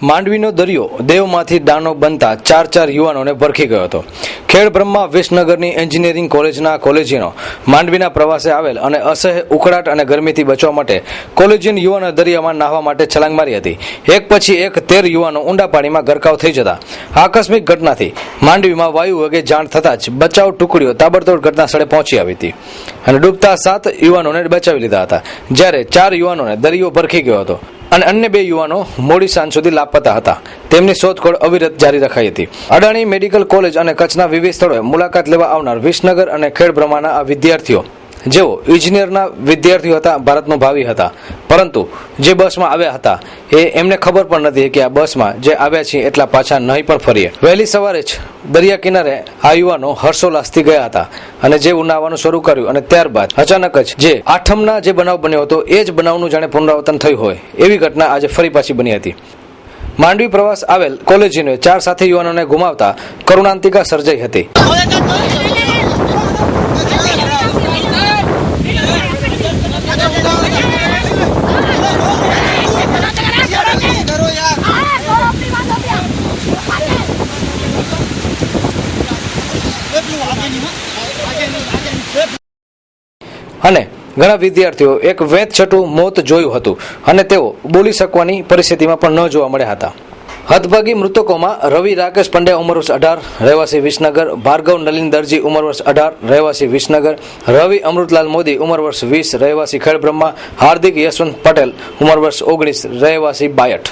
માંડવીનો દરિયો દેવમાંથી દાનો બનતા ચાર યુવાનોને ભરખી ગયો હતો. ખેડબ્રહ્મા વિસનગરની એન્જિનિયરિંગ કોલેજના કોલેજીયનો માંડવીના પ્રવાસે આવેલ અને અસહ્ય ઉકળાટ અને ગરમીથી બચવા માટે કોલેજિયન યુવાનો દરિયામાં નાહવા માટે છલાંગ મારી હતી. એક પછી એક 13 યુવાનો ઊંડા પાણીમાં ગરકાવ થઈ જતા આકસ્મિક ઘટનાથી માંડવીમાં વાયુ વેગે જાણ થતાં જ બચાવ ટુકડીઓ તાબડતોડ ઘટના સ્થળે પહોંચી આવી હતી અને ડૂબતા 7 યુવાનોને બચાવી લીધા હતા, જ્યારે 4 યુવાનોને દરિયો ભરખી ગયો હતો અને અન્ય 2 યુવાનો મોડી સાંજ સુધી લાપતા હતા. તેમની શોધખોળ અવિરત જારી રખાઈ હતી. અડાણી મેડિકલ કોલેજ અને કચ્છના વિવિધ સ્થળોએ મુલાકાત લેવા આવનાર વિસનગર અને ખેડબ્રહ્માના આ વિદ્યાર્થીઓ જેઓ ઇજનેરના વિદ્યાર્થીઓ હતા, ભારતનું ભાવિ હતા, પરંતુ જે બસમાં આવ્યા હતા એમને ખબર પણ નથી કે આ બસમાં જે આવ્યા છીએ એટલા પાછા નહીં પણ ફરીએ. વહેલી સવારે જ દરિયા કિનારે આ યુવાનો હર્ષોલ્લાસથી ગયા હતા અને જે નાહવાનું શરૂ કર્યું અને ત્યારબાદ અચાનક જ જે આઠમના જે બનાવ બન્યો હતો એ જ બનાવનું જાણે પુનરાવર્તન થયું હોય એવી ઘટના આજે ફરી પાછી બની હતી. માંડવી પ્રવાસ આવેલ કોલેજીને 4 સાથી યુવાનોને ગુમાવતા કરુણાંતિકા સર્જાઈ હતી. અને ઘણા વિદ્યાર્થીઓ એક વેંતછટું મોત જોયું હતું અને તેઓ બોલી શકવાની પરિસ્થિતિમાં પણ ન જોવા મળ્યા હતા. હતભાગી મૃતકોમાં રવિ રાકેશ પંડ્યા ઉંમર વર્ષ 18 રહેવાસી વિસનગર, ભાર્ગવ નલિન દરજી ઉંમર વર્ષ 18 રહેવાસી વિસનગર, રવિ અમૃતલાલ મોદી ઉંમર વર્ષ 20 રહેવાસી ખેડબ્રહ્મા, હાર્દિક યશવંત પટેલ ઉંમર વર્ષ 19 રહેવાસી બાયઠ.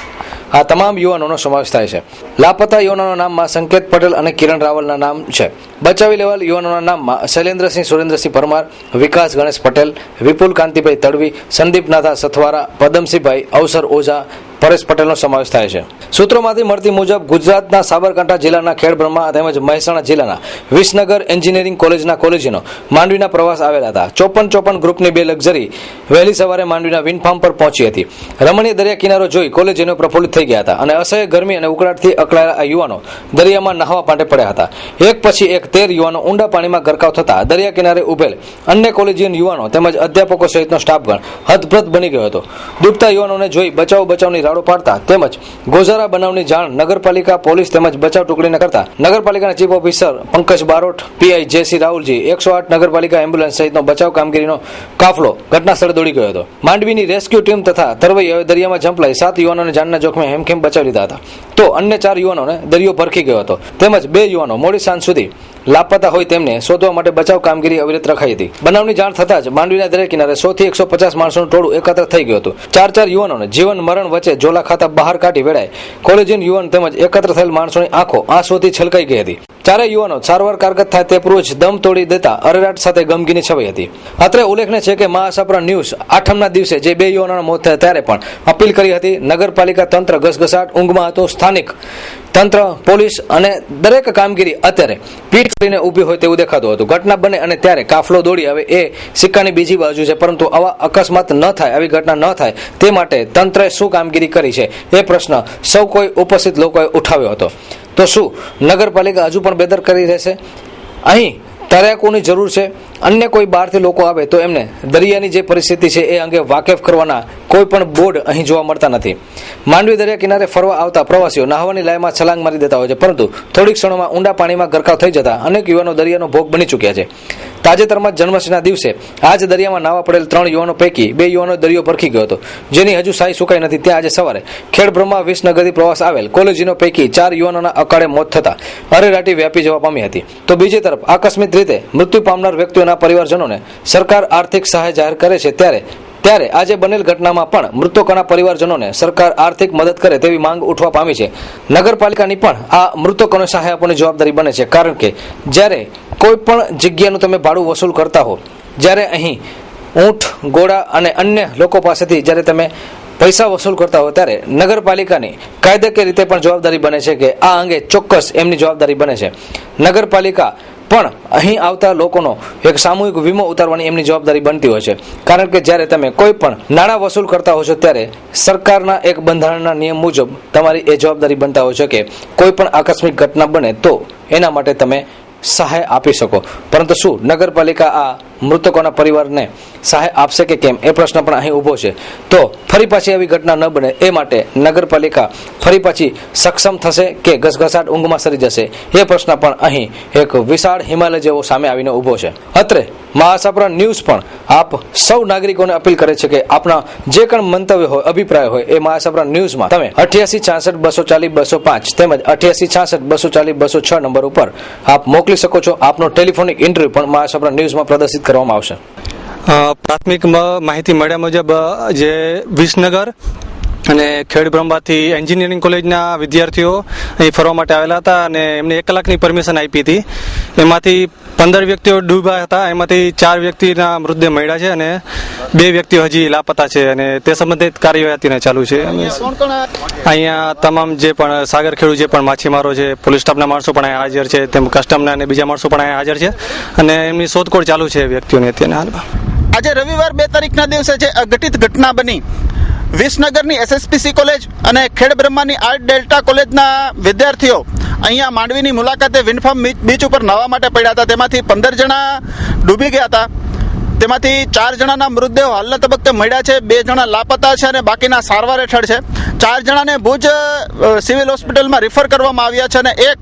આ તમામ યુવાનોનો સમાવેશ થાય છે. લાપતા યુવાનોના નામમાં સંકેત પટેલ અને કિરણ રાવલના નામ છે. બચાવી લેવાયેલ યુવાનોના નામમાં શૈલેન્દ્રસિંહ સુરેન્દ્રસિંહ પરમાર, વિકાસ ગણેશ પટેલ, વિપુલ કાંતિભાઈ તડવી, સંદીપ નાથા સથવારા, પદમસિંહભાઈ અવસર ઓઝા, પરેશ પટેલનો સમાવેશ થાય છે. સૂત્રોમાંથી મળતી મુજબ ગુજરાતના સાબરકાંઠા જિલ્લાના ખેડબ્રહ્મા તેમજ મહેસાણા જિલ્લાના વિસનગર એન્જિનિયરિંગ કોલેજના કોલેજીનો માંડવીના પ્રવાસ આવેલા હતા. 54 ગ્રુપની 2 લક્ઝરી વહેલી સવારે માંડવીના વિન્ડફાર્મ પર પહોંચી હતી. રમણીય દરિયા કિનારો જોઈ કોલેજીનો પ્રફુલ્લિત થઈ ગયા હતા અને અસહ્ય ગરમી અને ઉકળાટથી અકળાયેલા આ યુવાનો દરિયામાં નહાવા માટે પડ્યા હતા. એક પછી એક 13 યુવાનો ઊંડા પાણીમાં ગરકાવ થતા દરિયા કિનારે ઉભેલ અન્ય કોલેજીયન યુવાનો તેમજ અધ્યાપકો સહિતનો સ્ટાફગણ હતપ્રત બની ગયો હતો. ડૂબતા યુવાનોને જોઈ બચાવની રાડો પાડતા તેમજ ગોઝારા બનાવની જાણ નગરપાલિકા, પોલીસ તેમજ બચાવ ટુકડીને કરતા નગરપાલિકાના chief officer Pankaj Barot, PI જેસી રાહુલજી, 108 નગરપાલિકા એમ્બ્યુલન્સ સહિતનો બચાવ કામગીરીનો કાફલો ઘટના સ્થળે દોડી ગયો હતો. માંડવીની રેસ્ક્યુ ટીમ તથા તરવૈયાઓએ દરિયામાં ઝંપલાઈ 7 યુવાનોને જાનના જોખમે હેમખેમ બચાવી લીધા હતા, તો અન્ય 4 યુવાનોને દરિયો ભરખી ગયો હતો તેમજ 2 યુવાનો મોડી સાંજ સુધી લાપતા હોય તેમને શોધવા માટે બચાવ કામગીરી અવિરત રખાઈ હતી. બનાવની જાણ થતાં જ માંડવીના દરિયા કિનારે 100 થી 150 માણસોનું ટોળું એકત્ર થઈ ગયું હતું. 4 યુવાનોને જીવન મરણ વચ્ચે ઝોલા ખાતા બહાર કાઢી વેળાએ કોલેજિયન યુવાન તેમજ એકત્ર થયેલ માણસોની આંખો આંસુઓથી છલકાઈ ગઈ હતી. 4 યુવાનો સારવાર કારગત થાય તે પૂર્વ જ દમ તોડી દેતા અરેરાટ સાથે ગમગીની છવાઈ હતી. અત્રે ઉલ્લેખનીય છે કે મહાસાપરા ન્યૂઝ આઠમના દિવસે જે 2 યુવાનોના મોત થયા ત્યારે પણ અપીલ કરી હતી. નગરપાલિકા તંત્ર ઘસઘસાટ ઊંઘમાં હતું. સ્થાનિક તંત્ર, પોલીસ અને દરેક કામગીરી અત્યારે પીઠ કરીને ઊભી હોય તેવું દેખાતું હતું. ઘટના બને અને ત્યારે કાફલો દોડી આવે એ સિક્કાની બીજી બાજુ છે, પરંતુ આવા અકસ્માત ન થાય, આવી ઘટના ન થાય તે માટે તંત્રએ શું કામગીરી કરી છે એ પ્રશ્ન સૌ કોઈ ઉપસ્થિત લોકોએ ઉઠાવ્યો હતો. તો શું નગરપાલિકા હજુ પણ બેદરકારી રહેશે? અહીં તરાકોની જરૂર છે. અન્ય કોઈ બહારથી લોકો આવે તો એમને દરિયાની જે પરિસ્થિતિ છે એ અંગે વાકેફ કરવાના કોઈ પણ બોર્ડ અહીં જોવા મળતા નથી. માંડવી દરિયા કિનારે ફરવા આવતા પ્રવાસીઓ નહાવાની લાયમાં છલાંગ મારી દેતા હોય છે, પરંતુ થોડીક ક્ષણોમાં ઊંડા પાણીમાં ગરકાવ થઈ જતા અનેક યુવાનો દરિયાનો ભોગ બની ચૂક્યા છે. તાજેતરમાં જન્માષ્ટમીના દિવસે આ જ દરિયામાં નાવા પડેલ 3 યુવાનો પૈકી 2 યુવાનો દરિયો ભરખી ગયો હતો, જેની હજુ સાઈ સુકાઈ નથી. ત્યાં આજે સવારે ખેડબ્રહ્મા વિસનગરથી પ્રવાસ આવેલ કોલેજીનો પૈકી 4 યુવાનોના અકાળે મોત થતા અરેરાટી વ્યાપી જવા પામી હતી. તો બીજી તરફ આકસ્મિક રીતે મૃત્યુ પામનાર વ્યક્તિઓના પરિવારજનોને સરકાર આર્થિક સહાય જાહેર કરે છે, ત્યારે આજે બનેલ ઘટનામાં પણ મૃતકોના પરિવારજનોને સરકાર આર્થિક મદદ કરે તેવી માંગ ઉઠવા પામી છે. નગરપાલિકાની પણ આ મૃતકોને સહાય આપવાની જવાબદારી બને છે, કારણ કે જ્યારે કોઈ પણ જગ્યાનું તમે ભાડું વસૂલ કરતા હો, જ્યારે અહીં ઊંટ, ઘોડા અને અન્ય લોકો પાસેથી જ્યારે તમે પૈસા વસૂલ કરતા હોય ત્યારે નગરપાલિકાની કાયદાકીય રીતે પણ જવાબદારી બને છે કે આ અંગે ચોક્કસ એમની જવાબદારી બને છે. નગરપાલિકા પણ અહીં આવતા લોકોનો એક સામૂહિક વીમો ઉતારવાની એમની જવાબદારી બનતી હોય છે, કારણ કે જ્યારે તમે કોઈ પણ નાણાં વસૂલ કરતા હો છો ત્યારે સરકારના એક બંધારણના નિયમ મુજબ તમારી એ જવાબદારી બનતા હોય છે કે કોઈ પણ આકસ્મિક ઘટના બને તો એના માટે તમે સહાય આપી શકો. પરંતુ શું નગરપાલિકા આ મૃતકોના પરિવારને સહાય આપશે કે કેમ એ પ્રશ્ન પણ અહીં ઊભો છે. તો ફરી પાછી આવી ઘટના ન બને એ માટે નગરપાલિકા ફરી પાછી સક્ષમ થશે કે ઘસઘસાટ ઊંઘમાં સરી જશે એ પ્રશ્ન પણ અહીં એક વિશાળ હિમાલય જેવો સામે આવીને ઊભો છે. અત્રે મહાસાપરા ન્યૂઝ પણ આપ સૌ નાગરિકોને અપીલ કરે છે કે આપના જે પણ મંતવ્ય હોય, અભિપ્રાય હોય એ મહાસાપરા ન્યૂઝમાં તમે 88 66 240 205 તેમજ 88 66 240 206 નંબર ઉપર આપ મોકલી શકો છો. આપનો ટેલિફોનિક ઇન્ટરવ્યુ પણ મહાસાપરા ન્યૂઝમાં પ્રદર્શિત કરવામાં આવશે. પ્રાથમિક માહિતી મળ્યા મુજબ જે વિસનગર અને ખેડબ્રહ્માથી એન્જિનિયરિંગ કોલેજના વિદ્યાર્થીઓ અહીં ફરવા માટે આવેલા હતા અને એમને 1 કલાકની પરમિશન આપી હતી. એમાંથી 15 વ્યક્તિઓ ડૂબ્યા હતા. એમાંથી 4 વ્યક્તિના મૃતદેહ મળ્યા છે અને 2 વ્યક્તિઓ હજી લાપતા છે અને તે સંબંધિત કાર્યવાહી ચાલુ છે. અહીંયા તમામ જે પણ સાગર ખેડૂ જે પણ માછીમારો છે, પોલીસ સ્ટાફના માણસો પણ અહીંયા હાજર છે, તેમ કસ્ટમના અને બીજા માણસો પણ અહીંયા હાજર છે અને એમની શોધખોળ ચાલુ છે વ્યક્તિઓની અત્યારે હાલમાં. આજે રવિવાર 2 તારીખના દિવસે જે અઘટિત ઘટના બની, વિસનગરની SSPC કોલેજ અને ખેડબ્રહ્માની આર્ટ ડેલ્ટા કોલેજના વિદ્યાર્થીઓ અહીંયા માંડવીની મુલાકાતે વિન્ડફાર્મ બીચ ઉપર નાહવા માટે પડ્યા હતા. તેમાંથી 15 જણા ડૂબી ગયા હતા. તેમાંથી 4 જણાના મૃતદેહો હાલના તબક્કે મળ્યા છે, 2 જણા લાપતા છે અને બાકીના સારવાર હેઠળ છે. 4 જણાને ભુજ સિવિલ હોસ્પિટલમાં રિફર કરવામાં આવ્યા છે અને એક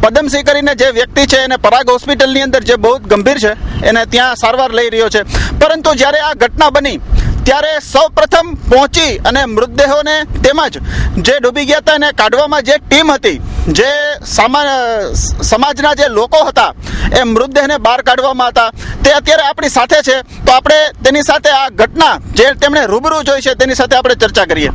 પદમસિંહ કરીને જે વ્યક્તિ છે એને પરાગ હોસ્પિટલની અંદર જે બહુ ગંભીર છે એને ત્યાં સારવાર લઈ રહ્યો છે. પરંતુ જ્યારે આ ઘટના બની ત્યારે સૌ પ્રથમ પહોંચી અને મૃતદેહોને તેમજ જે ડૂબી ગયા હતા એને કાઢવામાં જે ટીમ હતી, જે સમાજના જે લોકો હતા એ મૃતદેહને બહાર કાઢવામાં હતા, તે અત્યારે આપણી સાથે છે. તો આપણે તેની સાથે આ ઘટના જે તેમણે રૂબરૂ જોઈ છે તેની સાથે આપણે ચર્ચા કરીએ.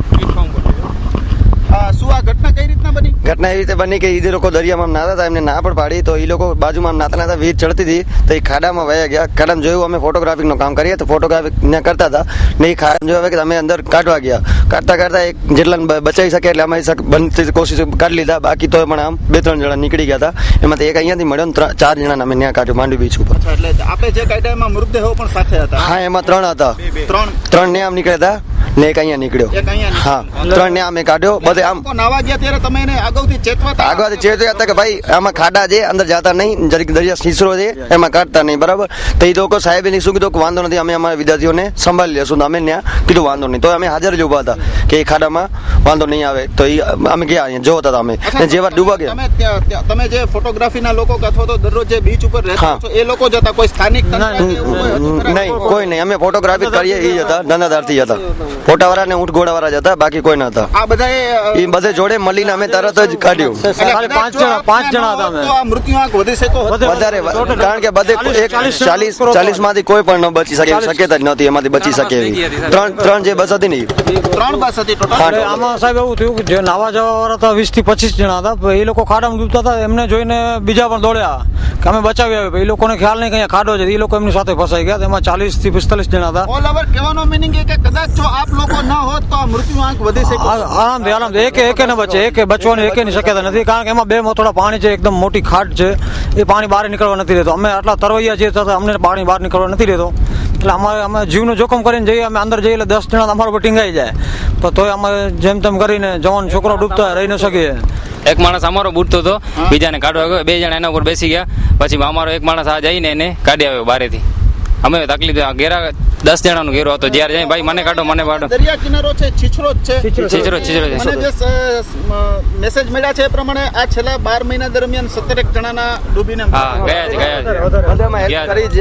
શું આ ઘટના કઈ રીતના બની? ઘટના એવી રીતે બની કે એ લોકો દરિયામાં નાતા હતા, એમને ના પણ પાડી તો એ લોકો બાજુમાં નાતા નાતા વીજ ચડતી હતી તો એ ખાડામાં વયા ગયા. ખાડામાં જોયું, અમે ફોટોગ્રાફીનું કામ કરીએ તો ફોટોગ્રાફી કરતા હતા ને એ ખાડામાં જોયું કે અમે અંદર કાઢવા ગયા. કાઢતા એક જેટલા બચાવી શકે એટલે અમે બનતી કોશિશ કાઢી લીધા. બાકી તો પણ આમ 2-3 જણા નીકળી ગયા હતા. એમાંથી એક અહીંયાથી મળ્યો ને 4 જણા અમે ત્યાં કાઢ્યો માંડવી બીચ ઉપર. એટલે આપણે જે કાઢ્યા એમાં મૃતદેહો પણ સાથે હતા? હા, એમાં 3 હતા. 3 ને આમ નીકળ્યા હતા ને એક અહીંયા નીકળ્યો. હા, 3 ને આમ કાઢ્યો. બધે આમ નાવા ગયા ત્યારે તમે એને અગાઉથી ચેતવા હતા કે ભાઈ આમાં ખાડા છે, અંદર જતા નહીં, જરીક દરિયા સીસરો છે એમાં કાઢતા નહીં, બરાબર. તો એ લોકો સાહેબે શું કીધું કે વાંધો નથી, અમે અમારા વિદ્યાર્થીઓને સંભાળી લેશું. અમે ત્યાં કીધું વાંધો નહીં. તો અમે હાજર જ ઉભા હતા કે એ ખાડામાં વાંધો નહીં આવે. તો એ અમે ગયા અહીંયા જોતા હતા. અમે જેવા ડૂબા ગયા. તમે જે ફોટોગ્રાફીના લોકો અથવા તો દરરોજ જે બીચ ઉપર રહેતા છો એ લોકો જ હતા? કોઈ સ્થાનિક નહીં, કોઈ નહીં. અમે ફોટોગ્રાફી કરીએ એ જ હતા, ધંધાદારથી હતા. ફોટાવાળા ને ઊંટ ઘોડાવાળા જ હતા, બાકી કોઈ ન હતા. આ બધા બધે જોડે મળીને અમે તરત જ કાઢ્યું. 5 જણા હતા અમે. મૃત્યુઆંક વધી શકો વધારે, કારણ કે બધે 40 માંથી કોઈ પણ ન બચી શકે એવી શક્યતા જ નહોતી. એમાંથી બચી શકે એવી 3 જે બસ હતી ને 3 બસ હતી ટોટલ. આમાં સાહેબ એવું થયું કે જે નાવા જવા વાળા હતા 20 થી 25 જણા હતા. એ લોકો ખાડામાં ડૂબતા હતા, એમને જોઈને બીજા પણ દોડ્યા કે અમે બચાવી આવ્યા. એ લોકોને ખ્યાલ નહીં કે અહીંયા ખાડો છે. એ લોકો એમની સાથે ફસાઈ ગયા. તેમાં 40 થી 45 જણા હતા. ઓલ ઓવર કહેવાનો મીનિંગ એ કે કદાચ જો આપ લોકો ન હોત તો આ મૃત્યુઆંક વધી શકે. આરામથી એક ને બચે, એક બચવાની એકેની શક્યતા નથી. કારણ કે એમાં 2 મોથોડા પાણી છે, એકદમ મોટી ખાટ છે. એ પાણી બહાર નીકળવા નથી દેતો. અમે આટલા તરવૈયા છીએ છતાં અમને પાણી બહાર નીકળવા નથી દેતો. એટલે અમે જીવનું જોખમ કરીને જઈએ. અમે અંદર જઈએ એટલે 10 જણા અમારા પર ટીંગાઈ જાય. તો તોય અમે જેમ તેમ કરીને જવાન છોકરો ડૂબતા રહી ન શકીએ. એક માણસ અમારો બૂટતો હતો, બીજાને કાઢવા ગયો. 2 જણા એના ઉપર બેસી ગયા. પછી અમારો એક માણસ આ જઈને એને કાઢી આવ્યો બહારેથી. અમે તકલીફ ઘેરા 10 જણાનો ઘેરો હતો. જ્યારે જાય ભાઈ મને કાઢો, મને કાઢો. દરિયા કિનારો છે, છીછરો જ છે. છીછરો છે. મને જે મેસેજ મળ્યા છે એ પ્રમાણે આ છેલ્લા 12 મહિના દરમિયાન 17 જણાના ડૂબીને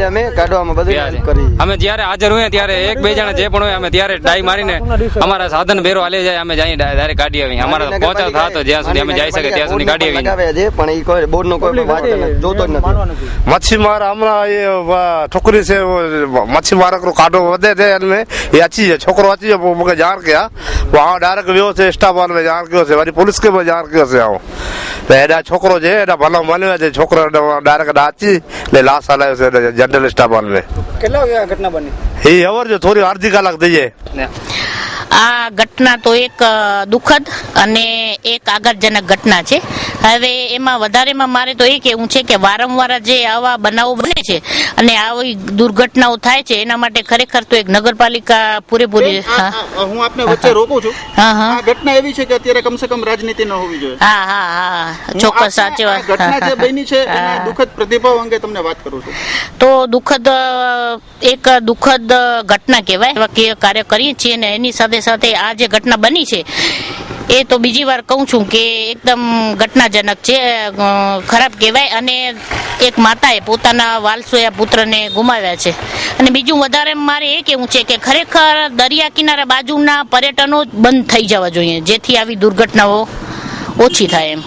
અમે કાઢવામાં બધું કરી. અમે જ્યારે હાજર હોય ત્યારે 1-2 જણા જે પણ હોય અમે ત્યારે ડાઈ મારીને અમારા સાધન ભેરો હાલે જાય. અમે જઈને ડાયરેક્ટ કાઢી આવી. અમારા પહોંચા થતો જ્યાં સુધી અમે જઈ શકે ત્યાં સુધી કાઢી આવી. પણ એ કોઈ બોર્ડ નો કોઈ જોતો જ નથી. मच्छी मार हमारा ये छोकरी से मच्छी मारक रो काटो वधे थे इनमें ये अच्छी है छोकरो अच्छी है मुझे जान किया वहाँ डायरेक्ट व्यो से स्टाफ में जान कियो से वाली पुलिस के में जान कियो से आओ तो एडा छोकरो जे एडा भलो माने जे छोकरो डायरेक्ट अच्छी ले लाश आलायो से जनरल स्टाफ में કેટલા ઘટના બની? ये अवर जो थोड़ी आधी कलाक दी है આ ઘટના તો એક દુઃખદ અને એક આઘાતજનક ઘટના છે. હવે એમાં વધારેમાં મારે તો એ કહેવું છે કે વારંવાર જે આવા બનાવો બને છે અને આવી દુર્ઘટનાઓ થાય છે એના માટે ખરેખર તો એક નગરપાલિકા પૂરેપૂરી. હું આપને વચ્ચે રોકું છું. આ ઘટના એવી છે કે અત્યારે કમસે કમ રાજનીતિ ન હોવી જોઈએ. હા ચોક્કસ સાચી વાત. ઘટના જે બની છે એના દુઃખદ પ્રતિભાવ અંગે તમને વાત કરું છું. તો એક દુઃખદ ઘટના કહેવાય. એવા કાર્ય કરીએ છીએ ને એની સાથે સાથે આ જે ઘટના બની છે એ તો બીજી વાર કહું છું કે એકદમ ઘટનાજનક છે, ખરાબ કહેવાય. અને એક માતાએ પોતાના વાલસોયા પુત્રને ગુમાવ્યા છે. અને બીજું વધારે મારે એ કહેવું છે કે ખરેખર દરિયા કિનારા બાજુના પર્યટનો બંધ થઈ જવા જોઈએ જેથી આવી દુર્ઘટનાઓ ઓછી થાય એમ.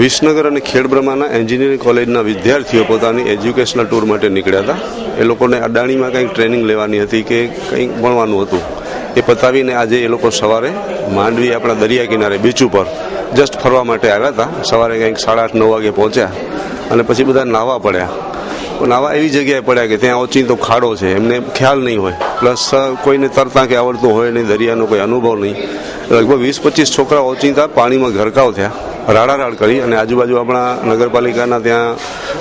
વિસનગર અને ખેડબ્રહ્માના એન્જિનિયરિંગ કોલેજના વિદ્યાર્થીઓ પોતાની એજ્યુકેશનલ ટૂર માટે નીકળ્યા હતા. એ લોકોને અડાણીમાં કંઈક ટ્રેનિંગ લેવાની હતી કે કંઈક ભણવાનું હતું. એ પતાવીને આજે એ લોકો સવારે માંડવી આપણા દરિયા કિનારે બીચ ઉપર જસ્ટ ફરવા માટે આવ્યા હતા. સવારે કંઈક 8:30-9 વાગે પહોંચ્યા અને પછી બધા નાહવા પડ્યા. નાહવા એવી જગ્યાએ પડ્યા કે ત્યાં ઓચિંતો ખાડો છે, એમને ખ્યાલ નહીં હોય, પ્લસ કોઈને તરતા કે આવડતું હોય નહીં, દરિયાનો કોઈ અનુભવ નહીં. લગભગ 20-25 છોકરા ઓચિંતા પાણીમાં ગરકાવ થયા, રાડારાડ કરી. અને આજુબાજુ આપણા નગરપાલિકાના ત્યાં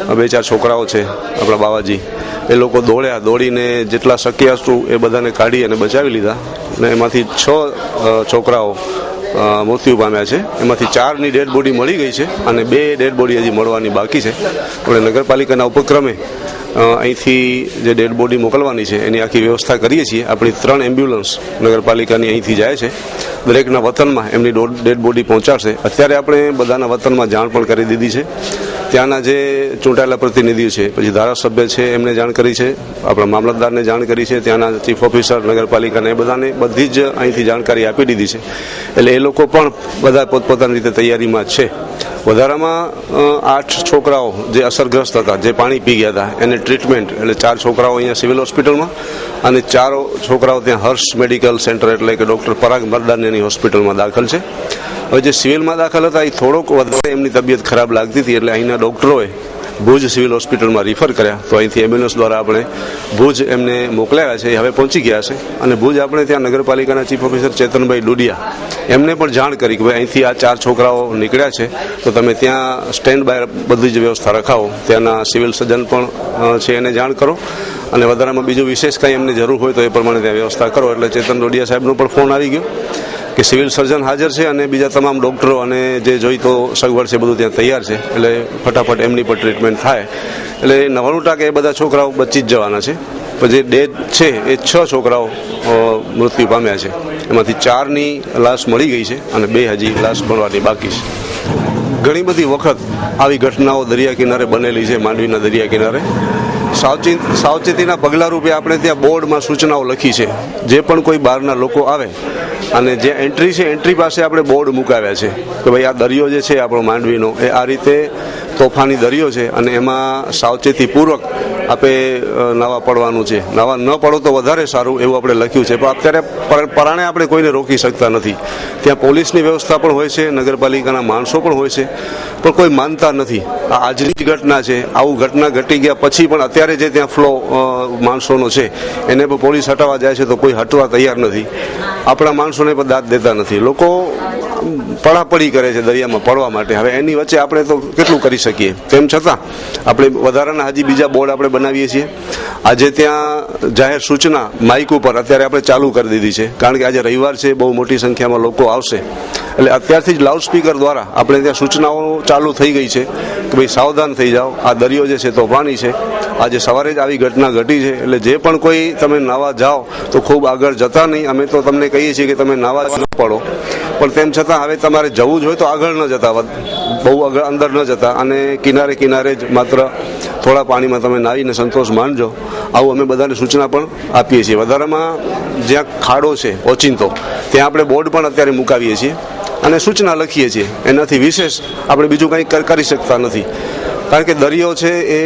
2-4 છોકરાઓ છે, આપણા બાવાજી, એ લોકો દોડીને જેટલા શક્ય હતું એ બધાને કાઢી અને બચાવી લીધા. અને એમાંથી 6 છોકરાઓ મૃત્યુ પામ્યા છે. એમાંથી 4ની ડેડ બોડી મળી ગઈ છે અને 2 ડેડ બોડી હજી મળવાની બાકી છે. આપણે નગરપાલિકાના ઉપક્રમે અહીંથી જે ડેડ બોડી મોકલવાની છે એની આખી વ્યવસ્થા કરીએ છીએ. આપણી 3 એમ્બ્યુલન્સ નગરપાલિકાની અહીંથી જાય છે, દરેકના વતનમાં એમની ડેડ બોડી પહોંચાડશે. અત્યારે આપણે બધાના વતનમાં જાણ પણ કરી દીધી છે. ત્યાંના જે ચૂંટાયેલા પ્રતિનિધિઓ છે, પછી ધારાસભ્ય છે, એમને જાણ કરી છે, આપણા મામલતદારને જાણ કરી છે, ત્યાંના ચીફ ઓફિસર નગરપાલિકાને, એ બધાને બધી જ અહીંથી જાણકારી આપી દીધી છે. એટલે એ લોકો પણ બધા પોતપોતાની રીતે તૈયારીમાં છે. વધારામાં 8 છોકરાઓ જે અસરગ્રસ્ત હતા, જે પાણી પી ગયા હતા, એને ટ્રીટમેન્ટ, એટલે 4 છોકરાઓ અહીંયા સિવિલ હોસ્પિટલમાં અને 4 છોકરાઓ ત્યાં હર્ષ મેડિકલ સેન્ટર એટલે કે ડૉક્ટર પરાગ મરદાનીની હોસ્પિટલમાં દાખલ છે. હવે જે સિવિલમાં દાખલ હતા એ થોડોક વધારે એમની તબિયત ખરાબ લાગતી હતી, એટલે અહીંના ડૉક્ટરોએ ભુજ સિવિલ હોસ્પિટલમાં રિફર કર્યા. તો અહીંથી એમ્બ્યુલન્સ દ્વારા આપણે ભુજ એમને મોકલાવ્યા છે, એ હવે પહોંચી ગયા છે. અને ભુજ આપણે ત્યાં નગરપાલિકાના ચીફ ઓફિસર ચેતનભાઈ ડુડિયા એમને પણ જાણ કરી કે ભાઈ અહીંથી આ 4 છોકરાઓ નીકળ્યા છે, તો તમે ત્યાં સ્ટેન્ડ બાય બધી જ વ્યવસ્થા રખાવો. ત્યાંના સિવિલ સર્જન પણ છે એને જાણ કરો અને વધારામાં બીજું વિશેષ કંઈ એમને જરૂર હોય તો એ પ્રમાણે ત્યાં વ્યવસ્થા કરો. એટલે ચેતન ડોડિયા સાહેબનો પણ ફોન આવી ગયો કે સિવિલ સર્જન હાજર છે અને બીજા તમામ ડૉક્ટરો અને જે જોઈતો સગવડ છે બધું ત્યાં તૈયાર છે. એટલે ફટાફટ એમની પણ ટ્રીટમેન્ટ થાય. એટલે 99% એ બધા છોકરાઓ બચી જ જવાના છે. પણ જે ડેડ છે એ 6 છોકરાઓ મૃત્યુ પામ્યા છે. એમાંથી 4ની લાશ મળી ગઈ છે અને 2 હજી લાશ મળવાની બાકી છે. ઘણી બધી વખત આવી ઘટનાઓ દરિયા કિનારે બનેલી છે. માંડવીના દરિયા કિનારે સાવચેતીના પગલા રૂપે આપણે ત્યાં બોર્ડમાં સૂચનાઓ લખી છે. જે પણ કોઈ બહારના લોકો આવે અને જે એન્ટ્રી છે એન્ટ્રી પાસે આપણે બોર્ડ મુકાવ્યા છે કે ભાઈ આ દરિયો જે છે આપણો માંડવીનો એ આ રીતે તોફાની દરિયો છે અને એમાં સાવચેતીપૂર્વક આપણે નાવા પડવાનું છે. નાવા ન પડો તો વધારે સારું એવું આપણે લખ્યું છે. પણ અત્યારે પરાણે આપણે કોઈને રોકી શકતા નથી. ત્યાં પોલીસની વ્યવસ્થા પણ હોય છે, નગરપાલિકાના માણસો પણ હોય છે, પણ કોઈ માનતા નથી. આ આજની જ ઘટના છે. આવું ઘટના ઘટી ગયા પછી પણ અત્યારે જે ત્યાં ફ્લો માણસોનો છે એને પણ પોલીસ હટાવવા જાય છે તો કોઈ હટવા તૈયાર નથી. આપણા માણસોને પણ દાદ દેતા નથી. લોકો પડાપડી કરે છે દરિયામાં પડવા માટે. હવે એની વચ્ચે આપણે તો કેટલું કરી શકીએ. તેમ છતાં આપણે વધારાના હજી બીજા બોર્ડ આપણે બનાવીએ છીએ. આજે ત્યાં જાહેર સૂચના માઇક ઉપર અત્યારે આપણે ચાલુ કરી દીધી છે, કારણ કે આજે રવિવાર છે, બહુ મોટી સંખ્યામાં લોકો આવશે. એટલે અત્યારથી જ લાઉડસ્પીકર દ્વારા આપણે ત્યાં સૂચનાઓ ચાલુ થઈ ગઈ છે કે ભાઈ સાવધાન થઈ જાઓ, આ દરિયો જે છે તોફાની છે. આજે સવારે જ આવી ઘટના ઘટી છે. એટલે જે પણ કોઈ તમે નાવા જાઓ તો ખૂબ આગળ જતા નહીં. અમે તો તમને કહીએ છીએ કે તમે નાવા ન પડો, પણ તેમ છતાં હવે તમારે જવું જ હોય તો આગળ ન જતા, બહુ આગળ અંદર ન જતા, અને કિનારે કિનારે જ માત્ર થોડા પાણીમાં તમે નાહીને સંતોષ માનજો. આવું અમે બધાને સૂચના પણ આપીએ છીએ. વધારામાં જ્યાં ખાડો છે ઓચિંતો ત્યાં આપણે બોર્ડ પણ અત્યારે મુકાવીએ છીએ અને સૂચના લખીએ છીએ. એનાથી વિશેષ આપણે બીજું કંઈ કરી શકતા નથી, કારણ કે દરિયો છે એ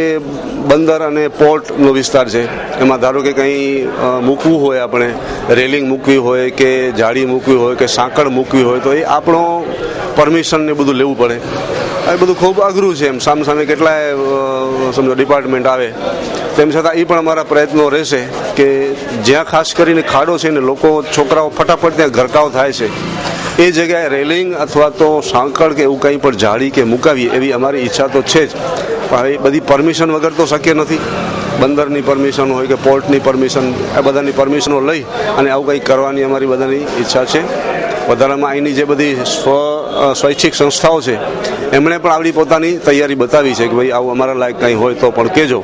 બંદર અને પોર્ટનો વિસ્તાર છે. એમાં ધારો કે કંઈ મૂકવું હોય, આપણે રેલિંગ મૂકવી હોય કે જાળી મૂકવી હોય કે સાંકળ મૂકવી હોય તો એ આપણો પરમિશન ને બધું લેવું પડે. એ બધું ખૂબ અઘરું છે. એમ સામે સામે કેટલાય સમજો ડિપાર્ટમેન્ટ આવે, તેમ છતાં એ પણ અમારા પ્રયત્નો રહેશે કે જ્યાં ખાસ કરીને ખાડો છે ને લોકો છોકરાઓ ફટાફટ ત્યાં ગરકાવ થાય છે, એ જગ્યાએ રેલિંગ અથવા તો સાંકળ કે એવું કંઈ પણ જાળી કે મુકાવીએ એવી અમારી ઈચ્છા તો છે જ. પણ એ બધી પરમિશન વગર તો શક્ય નથી. બંદરની પરમિશન હોય કે પોર્ટની પરમિશન, આ બધાની પરમિશનો લઈ અને આવું કંઈક કરવાની અમારી બધાની ઈચ્છા છે. વધારામાં અહીંની જે બધી સ્વૈચ્છિક સંસ્થાઓ છે એમણે પણ આવડી પોતાની તૈયારી બતાવી છે કે ભાઈ આવું અમારા લાયક કંઈ હોય તો પણ કહેજો.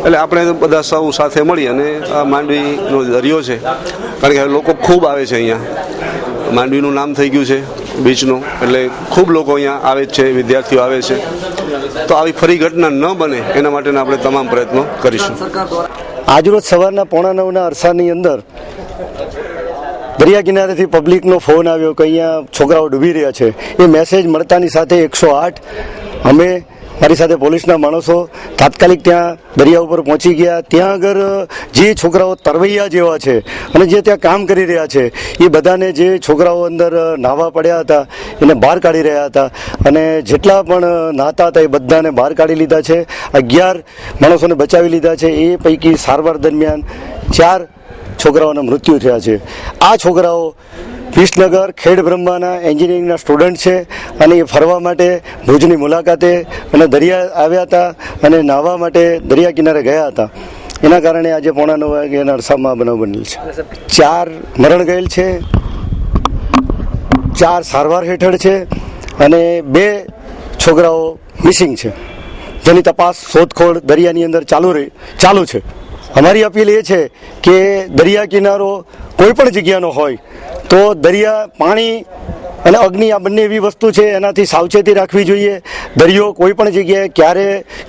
એટલે આપણે બધા સૌ સાથે મળી અને આ માંડવીનો દરિયો છે, કારણ કે લોકો ખૂબ આવે છે અહીંયા. માંડવીનું નામ થઈ ગયું છે બીચનું, એટલે ખૂબ લોકો અહીંયા આવે છે, વિદ્યાર્થીઓ આવે છે. તો આવી ફરી ઘટના ન બને એના માટેના આપણે તમામ પ્રયત્નો કરીશું. આજરોજ સવારના 8:45 અરસાની અંદર દરિયા કિનારેથી પબ્લિકનો ફોન આવ્યો કે અહીંયા છોકરાઓ ડૂબી રહ્યા છે. એ મેસેજ મળતાની સાથે 108 અમે મારી સાથે પોલીસના માણસો તાત્કાલિક ત્યાં દરિયા ઉપર પહોંચી ગયા. ત્યાં આગળ જે છોકરાઓ તરવૈયા જેવા છે અને જે ત્યાં કામ કરી રહ્યા છે એ બધાને, જે છોકરાઓ અંદર નાહવા પડ્યા હતા એને બહાર કાઢી રહ્યા હતા, અને જેટલા પણ નાહતા હતા એ બધાને બહાર કાઢી લીધા છે. 11 માણસોને બચાવી લીધા છે. એ પૈકી સારવાર દરમિયાન 4 છોકરાઓના મૃત્યુ થયા છે. આ છોકરાઓ વિસનગર ખેડ બ્રહ્માના એન્જિનિયરિંગના સ્ટુડન્ટ છે અને એ ફરવા માટે ભુજની મુલાકાતે અને દરિયા આવ્યા હતા અને નાહવા માટે દરિયા કિનારે ગયા હતા. એના કારણે આજે 8:45 વાગ્યાના અરસામાં બનાવ બનેલ છે. 4 મરણ ગયેલ છે, 4 સારવાર હેઠળ છે અને 2 છોકરાઓ મિસિંગ છે, જેની તપાસ શોધખોળ દરિયાની અંદર ચાલુ છે. અમારી અપીલ એ છે કે દરિયા કિનારો કોઈ પણ જગ્યાનો હોય તો દરિયા, પાણી અને અગ્નિ આ બંને એવી વસ્તુ છે, એનાથી સાવચેતી રાખવી જોઈએ. દરિયો કોઈ પણ જગ્યાએ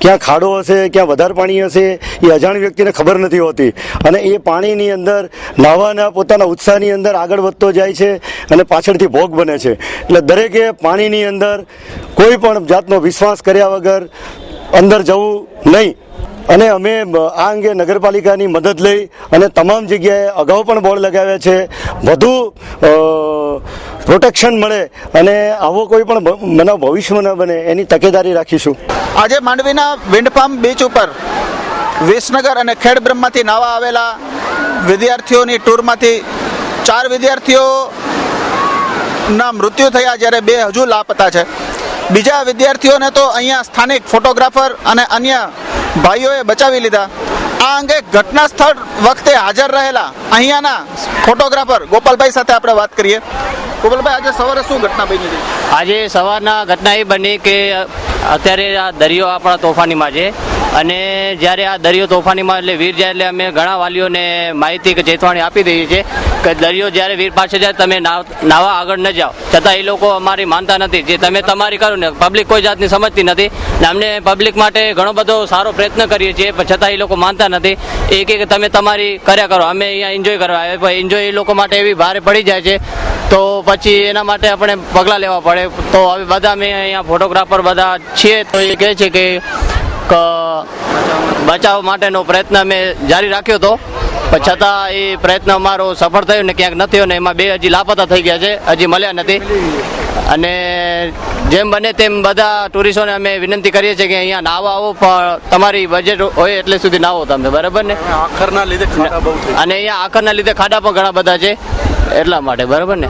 ક્યાં ખાડો હશે, ક્યાં વધારે પાણી હશે એ અજાણ વ્યક્તિને ખબર નથી હોતી, અને એ પાણીની અંદર નાહવાના પોતાના ઉત્સાહની અંદર આગળ વધતો જાય છે અને પાછળથી ભોગ બને છે. એટલે દરેકે પાણીની અંદર કોઈ પણ જાતનો વિશ્વાસ કર્યા વગર અંદર જવું નહીં. અને અમે આ અંગે નગરપાલિકાની મદદ લઈ અને તમામ જગ્યાએ અગાઉ પણ બોર્ડ લગાવ્યા છે. વધુ પ્રોટેક્શન મળે અને આવો કોઈ પણ બનાવ ભવિષ્યમાં ન બને એની તકેદારી રાખીશું. આજે માંડવીના વિન્ડફાર્મ બીચ ઉપર વિસનગર અને ખેડ બ્રહ્માથી નાવા આવેલા વિદ્યાર્થીઓની ટૂરમાંથી 4 વિદ્યાર્થીઓના મૃત્યુ થયા, જ્યારે 2 હજુ લાપતા છે. બીજા વિદ્યાર્થીઓને તો અહીંયા સ્થાનિક ફોટોગ્રાફર અને અન્ય ભાઈઓએ બચાવી લીધા. આ અંગે ઘટના સ્થળ વખતે હાજર રહેલા અહીંયાના ફોટોગ્રાફર ગોપાલભાઈ સાથે આપણે વાત કરીએ. ગોપાલભાઈ, આજે સવારે શું ઘટના બની હતી? આજે સવારના ઘટના એ બની કે અત્યારે આ દરિયો આપણા તોફાનીમાં છે, અને જ્યારે આ દરિયો તોફાનીમાં એટલે વીર જાય એટલે અમે ઘણા વાલીઓને માહિતી કે ચેતવણી આપી દઈએ છીએ કે દરિયો જ્યારે વીર પાસે જાય તમે નાવા આગળ ન જાઓ. છતાં એ લોકો અમારી માનતા નથી. જે તમે તમારી કરો ને પબ્લિક કોઈ જાતની સમજતી નથી, ને અમને પબ્લિક માટે ઘણો બધો સારો પ્રયત્ન કરીએ છીએ, પણ છતાં એ લોકો માનતા નથી. એ કે તમે તમારી કર્યા કરો, અમે અહીંયા એન્જોય કરવા આવે, પણ એન્જોય એ લોકો માટે એવી ભારે પડી જાય છે, તો પછી એના માટે આપણે પગલાં લેવા પડે. તો હવે બધા અમે અહીંયા ફોટોગ્રાફર બધા છીએ, તો એ કહે છે કે બચાવ માટેનો પ્રયત્ન અમે જારી રાખ્યો હતો, પણ છતાં એ પ્રયત્ન અમારો સફળ થયો ને ક્યાંક નથી, અને એમાં 2 હજી લાપતા થઈ ગયા છે, હજી મળ્યા નથી. અને જેમ બને તેમ બધા ટુરિસ્ટોને અમે વિનંતી કરીએ છીએ કે અહીંયા નાહવા આવો, પણ તમારી બજેટ હોય એટલે સુધી નાહો તમે, બરાબર ને? આખરના લીધે અને અહીંયા આખરના લીધે ખાડા પણ ઘણા બધા છે એટલા માટે, બરાબર ને?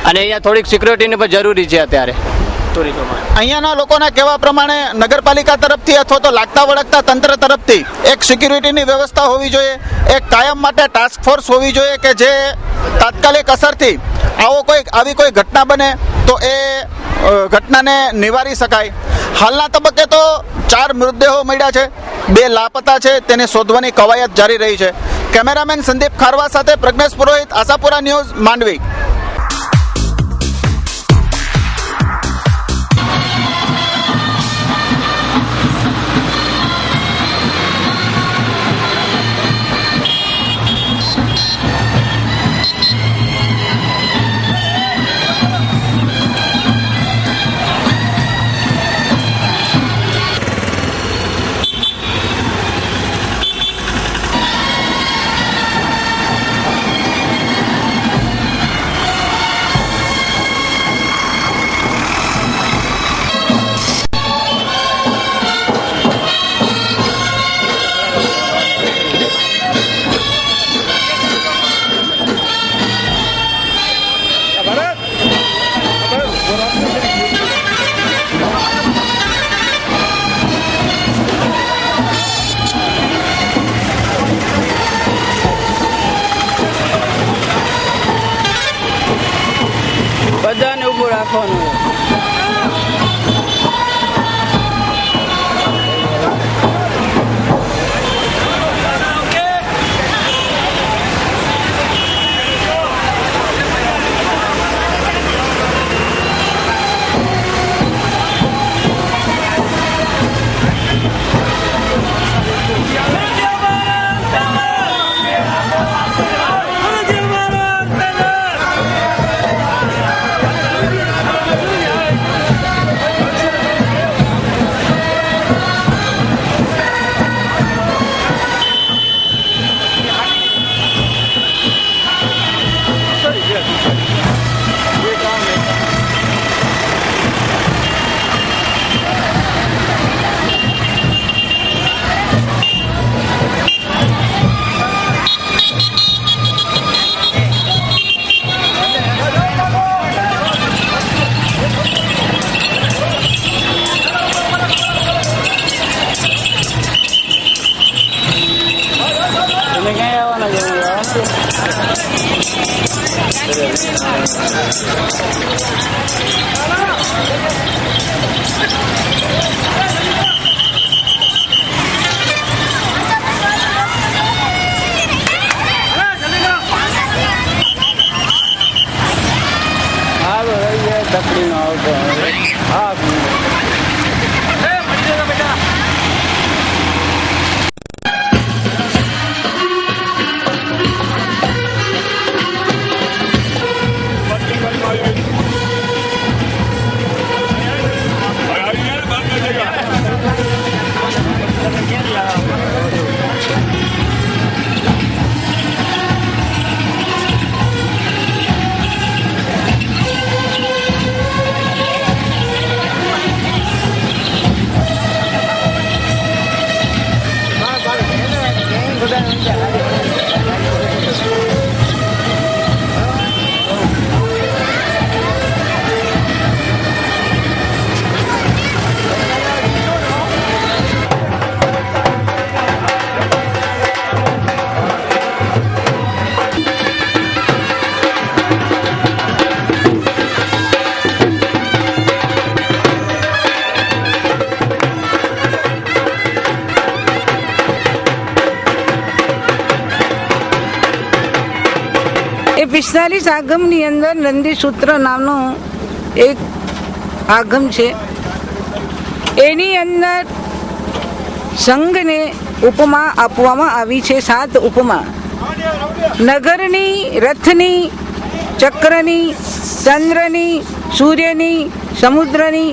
અને અહીંયા થોડીક સિક્યોરિટીની પણ જરૂરી છે અત્યારે. અહીંયાના લોકોના કહેવા પ્રમાણે નગરપાલિકા તરફથી અથવા તો લાગતા વળગતા તંત્ર તરફથી એક સિક્યુરિટીની વ્યવસ્થા હોવી જોઈએ, એક કાયમ માટે ટાસ્ક ફોર્સ હોવી જોઈએ કે જે તાત્કાલિક અસરથી આવી કોઈ ઘટના બને તો એ ઘટનાને નિવારી શકાય. હાલના તબક્કે તો 4 મૃતદેહો મળ્યા છે, 2 લાપતા છે, તેને શોધવાની કવાયત જારી રહી છે. કેમેરામેન સંદીપ ખારવા સાથે પ્રજ્ઞેશ પુરોહિત, આશાપુરા ન્યૂઝ, માંડવી. એ 45 આગમની અંદર નંદી સૂત્ર નામનો એક આગમ છે. એની અંદર સંઘને ઉપમા આપવામાં આવી છે, 7 ઉપમા. નગરની, રથની, ચક્રની, ચંદ્રની, સૂર્યની, સમુદ્રની,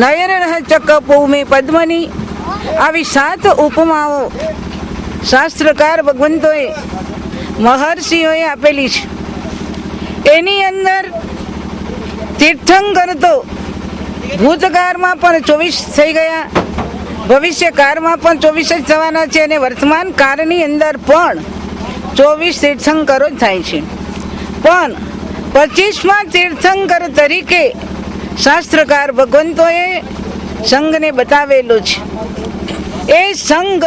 નયન ચકપૌમે પદ્મની, આવી 7 ઉપમાઓ શાસ્ત્રકાર ભગવંતોએ, મહર્ષિઓએ આપેલી છે. એની અંદર તીર્થંકર તો ભૂતકાળમાં પણ 24 થઈ ગયા, ભવિષ્યકાળમાં પણ 24 જ થવાના છે, અને વર્તમાન કાળની અંદર પણ 24 તીર્થંકરો જ થાય છે. પણ 25મા તીર્થંકર તરીકે શાસ્ત્રકાર ભગવંતોએ સંઘને બતાવેલો છે. એ સંઘ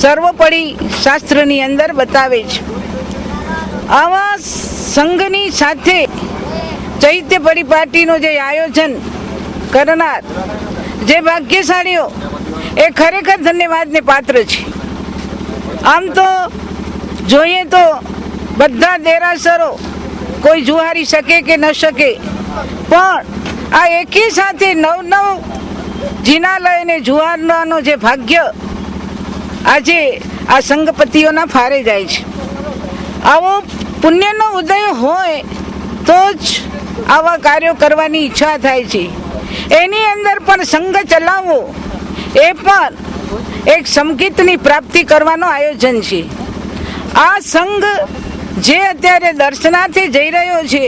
સર્વોપરી શાસ્ત્રની અંદર બતાવે છે. આવા સંઘની સાથે ચૈત્ય પરિપાટીનું જે આયોજન કરનાર જે ભાગ્યશાળીઓ, એ ખરેખર ધન્યવાદને પાત્ર છે. આમ તો જોઈએ તો બધા દેરાસરો કોઈ જુહારી શકે કે ન શકે, પણ આ એકી સાથે 9 જિનાલયને જુહારવાનો જે ભાગ્ય આજે આ સંઘપતિઓના ફારે જાય છે. આવો પુણ્યનો ઉદય હોય તો જ આવા કાર્યો કરવાની ઈચ્છા થાય છે. એની અંદર પણ સંઘ ચલાવવો એ પણ એક સંકિતની પ્રાપ્તિ કરવાનું આયોજન છે. આ સંઘ જે અત્યારે દર્શનાર્થે જઈ રહ્યો છે,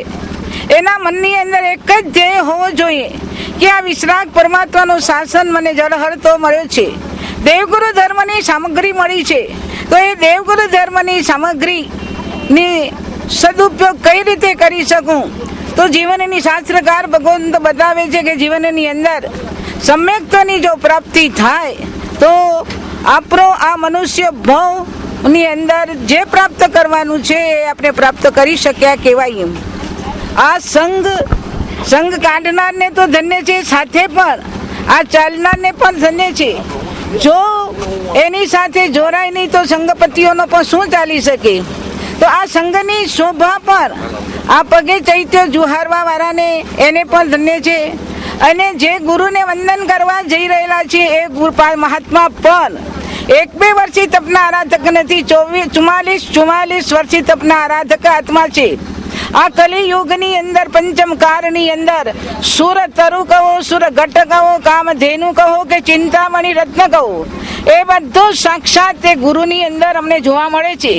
એના મનની અંદર એક જ ધ્યેય હોવો જોઈએ કે આ વિશ્રાગ પરમાત્માનું શાસન મને જળહળતો મળ્યો છે, દેવગુરુ ધર્મની સામગ્રી મળી છે, તો એ દેવગુરુ ધર્મની સામગ્રીની સદુપયોગ કઈ રીતે કરી શકું. તો જીવનની શાસ્ત્રકાર ભગવંત બતાવે છે કે જીવનની અંદર સમ્યક્ત્વની જો પ્રાપ્તિ થાય તો આપણો આ મનુષ્ય ભાવની અંદર જે પ્રાપ્ત કરવાનું છે એ આપણે પ્રાપ્ત કરી શક્યા કહેવાય. આ સંઘ કાઢનારને તો ધન્ય છે, સાથે પણ આ ચાલનારને પણ ધન્ય છે. જો એની સાથે જોડાય નહીં તો સંઘપતિઓનો પણ શું ચાલી શકે. તો આ સંઘની શોભા પણ આ પગે ચૈત્ય જુહારવા વાળાને એને પણ ધન્ય છે. અને જે ગુરુને વંદન કરવા જઈ રહેલા છે એ ગુરુપાલ મહાત્મા પણ 1-2 વર્ષથી તપના આરાધક નથી, 44 વર્ષથી તપના આરાધક આત્મા છે. આ કલિયુગની અંદર પંચમ કાળની અંદર સુર તરુ કહો, સુર ઘટ કહો, કામધેનુ કહો કે ચિંતામણી રત્ન કહો, એ બધું સાક્ષાત તે ગુરુની અંદર અમને જોવા મળે છે.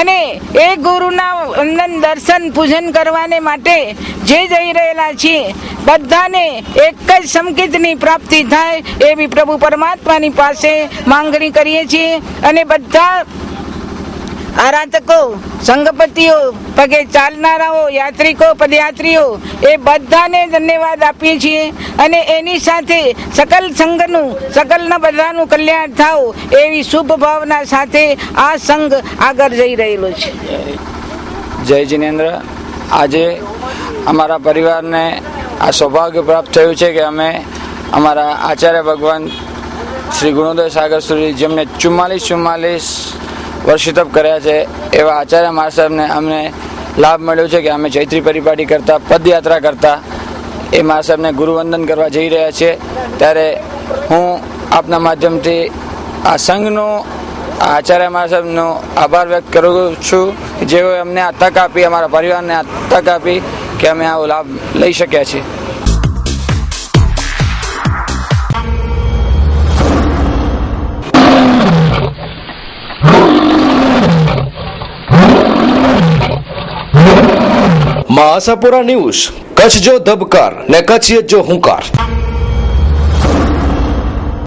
અને એ ગુરુના વંદન દર્શન પૂજન કરવાને માટે જે જઈ રહેલા છીએ બધાને એક જ સંકેતની પ્રાપ્તિ થાય એવી પ્રભુ પરમાત્માની પાસે માંગણી કરીએ છીએ. અને બધા આરાધકો, સંઘપતિઓ, પગે ચાલનારાઓ, યાત્રિકો, પદયાત્રીઓ એ બધાને ધન્યવાદ આપીએ છીએ અને એની સાથે સકલ સંઘનું, સકલના બધાનું કલ્યાણ થાવ એવી શુભ ભાવના સાથે આ સંઘ આગળ જઈ રહેલો છે. જય જિનેન્દ્ર. આજે અમારા પરિવારને આ સૌભાગ્ય પ્રાપ્ત થયું છે કે અમે અમારા આચાર્ય ભગવાન શ્રી ગુણોદય સાગર સુરી, જેમને 44 વર્ષ તપ કર્યા છે, એવા આચાર્ય મહારાજ સાહેબને અમને લાભ મળ્યો છે કે અમે ચૈત્રી પરિપાટી કરતા, પદયાત્રા કરતા એ મહારાજ સાહેબને ગુરુવંદન કરવા જઈ રહ્યા છીએ. ત્યારે હું આપના માધ્યમથી આ સંઘનો, આચાર્ય મહારાજ સાહેબનો આભાર વ્યક્ત કરું છું, જેઓએ અમને આ તક આપી, અમારા પરિવારને આ તક આપી કે અમે આવો લાભ લઈ શક્યા છીએ. આશાપુરા ન્યૂઝ, કચ્છ જો ધબકાર ને કચ્છિયત જો હુંકાર.